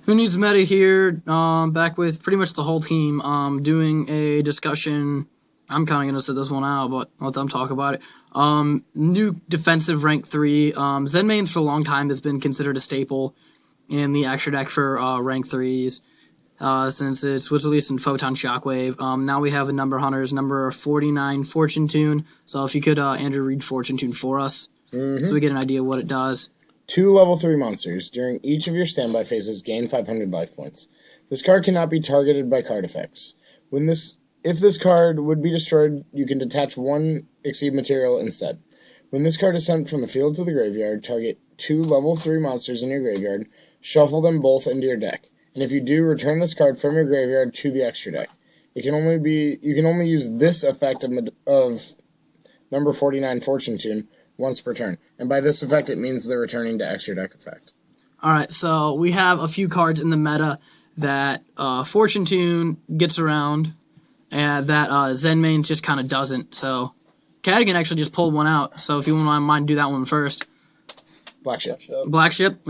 Who Needs Meta here, back with pretty much the whole team, doing a discussion. I'm kind of going to sit this one out, but let them talk about it. New defensive rank 3. Zenmaines for a long time has been considered a staple in the extra deck for rank 3s, since it was released in Photon Shockwave. Now we have a number hunters, number 49 Fortune Tune. So if you could, Andrew, read Fortune Tune for us, so we get an idea of what it does. 2 level 3 monsters. During each of your standby phases, gain 500 life points. This card cannot be targeted by card effects. If this card would be destroyed, you can detach 1 Exceed material instead. When this card is sent from the field to the graveyard, target 2 level 3 monsters in your graveyard, shuffle them both into your deck. And if you do, return this card from your graveyard to the extra deck. You can only use this effect of number 49 Fortune Tune once per turn. And by this effect, it means the returning to extra deck effect. Alright, so we have a few cards in the meta that Fortune Tune gets around, and that Zenmaines just kind of doesn't. So Cadigan actually just pulled one out, so if you wouldn't mind, do that one first. Black Ship. Black Ship.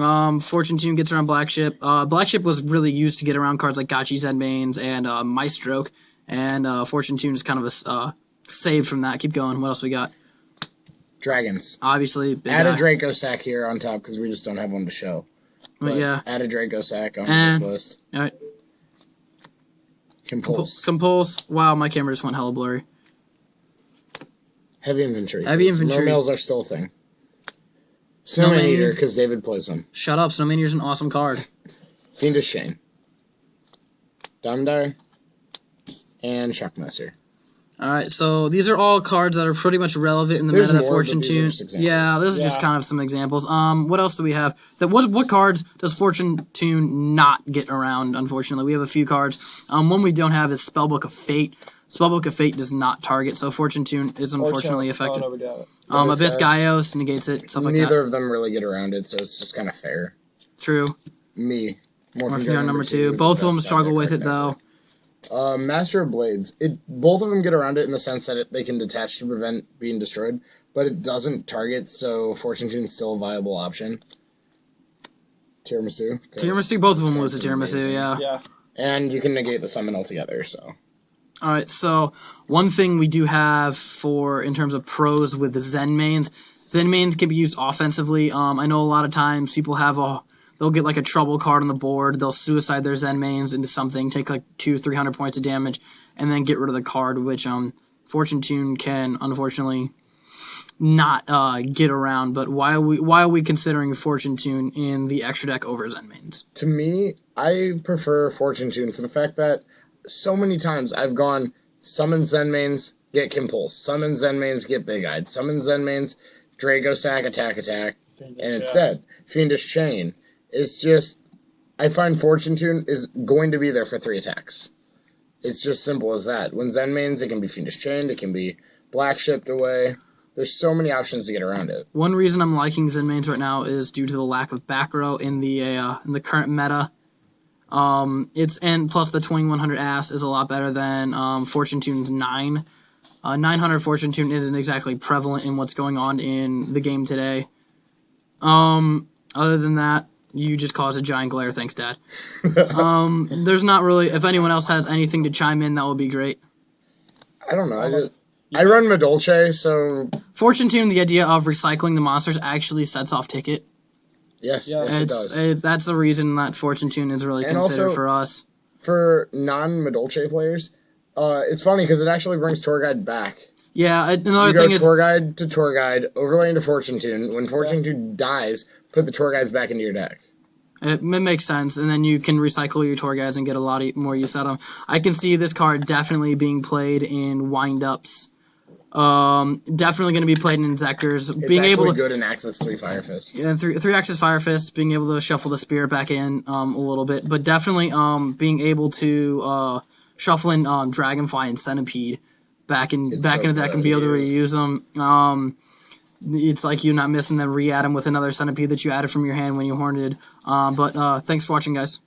Fortune Tune gets around Black Ship. Black Ship was really used to get around cards like Gotchi Zenmaines and Maestro, and Fortune Tune is kind of a save from that. Keep going. What else we got? Dragons. Obviously, big add guy. a Draco Sack here on top because we just don't have one to show. But yeah. Add a Draco Sack on this list. Alright. Compulse. Compulse. Wow, my camera just went hella blurry. Heavy Infantry. Heavy Infantry. Mermails are still a thing. Snowman Eater, because David plays them. Shut up, Snowman Eater's an awesome card. Fiendish Chain. Diamond Eye. And Shockmaster. Alright, so these are all cards that are pretty much relevant in the meta that Fortune Tune. Yeah, those are just kind of some examples. What else do we have? What cards does Fortune Tune not get around, unfortunately? We have a few cards. One we don't have is Spellbook of Fate. Spellbook of Fate does not target, so Fortune Tune is unfortunately affected. Abyss Gaios negates it, stuff like that. Neither of them really get around it, so it's just kind of fair. True. Me. Morphing Gun number 2. Both of them struggle with it, though. Master of Blades. Both of them get around it in the sense that they can detach to prevent being destroyed, but it doesn't target, so Fortune Tune's still a viable option. Tiramisu. Tiramisu, both of them lose to Tiramisu, yeah. And you can negate the summon altogether, so. Alright, so one thing we do have in terms of pros with the Zenmaines. Zenmaines can be used offensively. I know a lot of times people they'll get like a trouble card on the board, they'll suicide their Zenmaines into something, take like 200-300 points of damage, and then get rid of the card, which Fortune Tune can unfortunately not get around. But why are we considering Fortune Tune in the extra deck over Zenmaines? To me, I prefer Fortune Tune for the fact that so many times I've gone summon Zenmaines, get Compulse, summon Zenmaines, get Big Eyed, summon Zenmaines, Draco Sack, attack, and it's dead. Fiendish Chain. It's just, I find Fortune Tune is going to be there for 3 attacks. It's just simple as that. When Zenmaines, it can be Fiendish Chained, it can be Black Shipped away. There's so many options to get around it. One reason I'm liking Zenmaines right now is due to the lack of back row in the current meta. And plus the 2100 ass is a lot better than Fortune Tune's 9. 900 Fortune Tune isn't exactly prevalent in what's going on in the game today. Other than that, you just caused a giant glare. Thanks, Dad. There's not really... If anyone else has anything to chime in, that would be great. I don't know. I run Madolche, so... Fortune Tune, the idea of recycling the monsters actually sets off Ticket. Yes, it does. That's the reason that Fortune Tune is really considered for us. For non-Madolche players, it's funny because it actually brings Tour Guide back. Yeah, another thing is... Tour Guide to Tour Guide, overlay into Fortune Tune. When Fortune Tune dies, put the Tour Guides back into your deck. It makes sense, and then you can recycle your Tour Guides and get a lot more use out of them. I can see this card definitely being played in wind-ups. Definitely going to be played in Inzectors. It's good in Axis 3 Fire Fist. Yeah, 3 Axis Fire Fist, being able to shuffle the Spirit back in a little bit, but definitely being able to shuffle in Dragonfly and Centipede back into the deck and be able to reuse them. It's like you not missing them, re-add them with another Centipede that you added from your hand when you horned. But thanks for watching, guys.